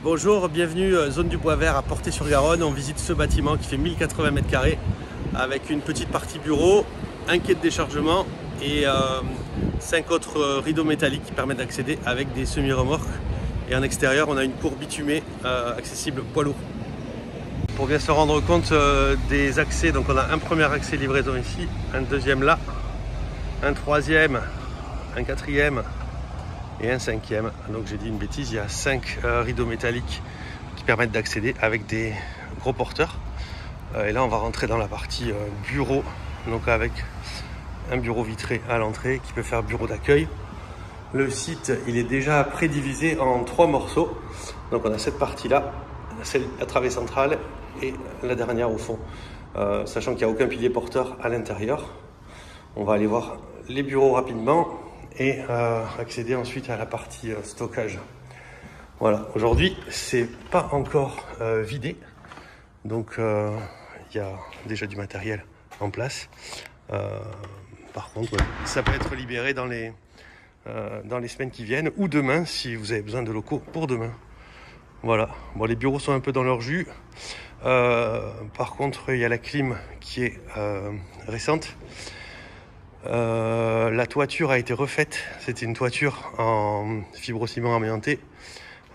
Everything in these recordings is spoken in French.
Bonjour, bienvenue zone du Bois Vert à Portet-sur-Garonne. On visite ce bâtiment qui fait 1080 m² avec une petite partie bureau, un quai de déchargement et 5 autres rideaux métalliques qui permettent d'accéder avec des semi-remorques. Et en extérieur, on a une cour bitumée accessible poids lourd. Pour bien se rendre compte des accès, donc on a un premier accès livraison ici, un deuxième là, un troisième, un quatrième et un cinquième. Donc j'ai dit une bêtise, il y a 5 rideaux métalliques qui permettent d'accéder avec des gros porteurs. Et là on va rentrer dans la partie bureau, donc avec un bureau vitré à l'entrée qui peut faire bureau d'accueil. Le site il est déjà prédivisé en 3 morceaux. Donc on a cette partie là, celle à travée centrale et la dernière au fond. Sachant qu'il n'y a aucun pilier porteur à l'intérieur. On va aller voir les bureaux rapidement et accéder ensuite à la partie stockage. Voilà, aujourd'hui c'est pas encore vidé, donc il y a déjà du matériel en place. Par contre, ouais, ça peut être libéré dans les semaines qui viennent ou demain si vous avez besoin de locaux pour demain. Voilà, bon, les bureaux sont un peu dans leur jus. Par contre, il y a la clim qui est récente. La toiture a été refaite, c'était une toiture en fibrociment amianté.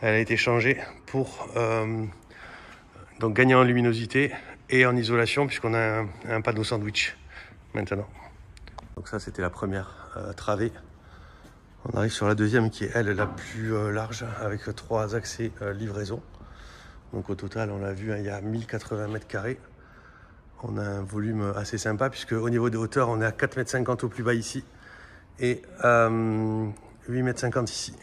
Elle a été changée pour donc gagner en luminosité et en isolation puisqu'on a un panneau sandwich maintenant. Donc ça c'était la première travée. On arrive sur la deuxième qui est elle la plus large avec 3 accès livraison. Donc au total on l'a vu, hein, il y a 1080 m². On a un volume assez sympa puisque au niveau des hauteurs, on est à 4,50 m au plus bas ici et 8,50 m ici.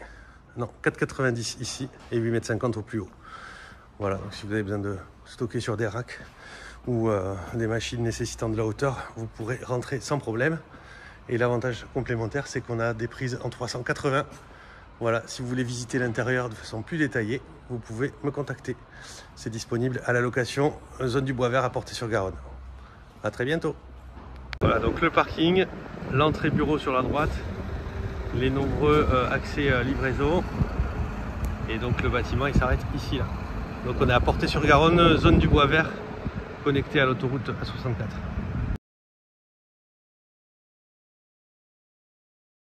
Non, 4,90 ici et 8,50 m au plus haut. Voilà, donc si vous avez besoin de stocker sur des racks ou des machines nécessitant de la hauteur, vous pourrez rentrer sans problème. Et l'avantage complémentaire, c'est qu'on a des prises en 380. Voilà, si vous voulez visiter l'intérieur de façon plus détaillée, vous pouvez me contacter. C'est disponible à la location zone du Bois Vert à Portet-sur-Garonne. À très bientôt. Voilà, donc le parking, l'entrée bureau sur la droite, les nombreux accès livraison. Et donc le bâtiment, il s'arrête ici, là. Donc on est à Portet-sur-Garonne, zone du Bois Vert, connecté à l'autoroute A64.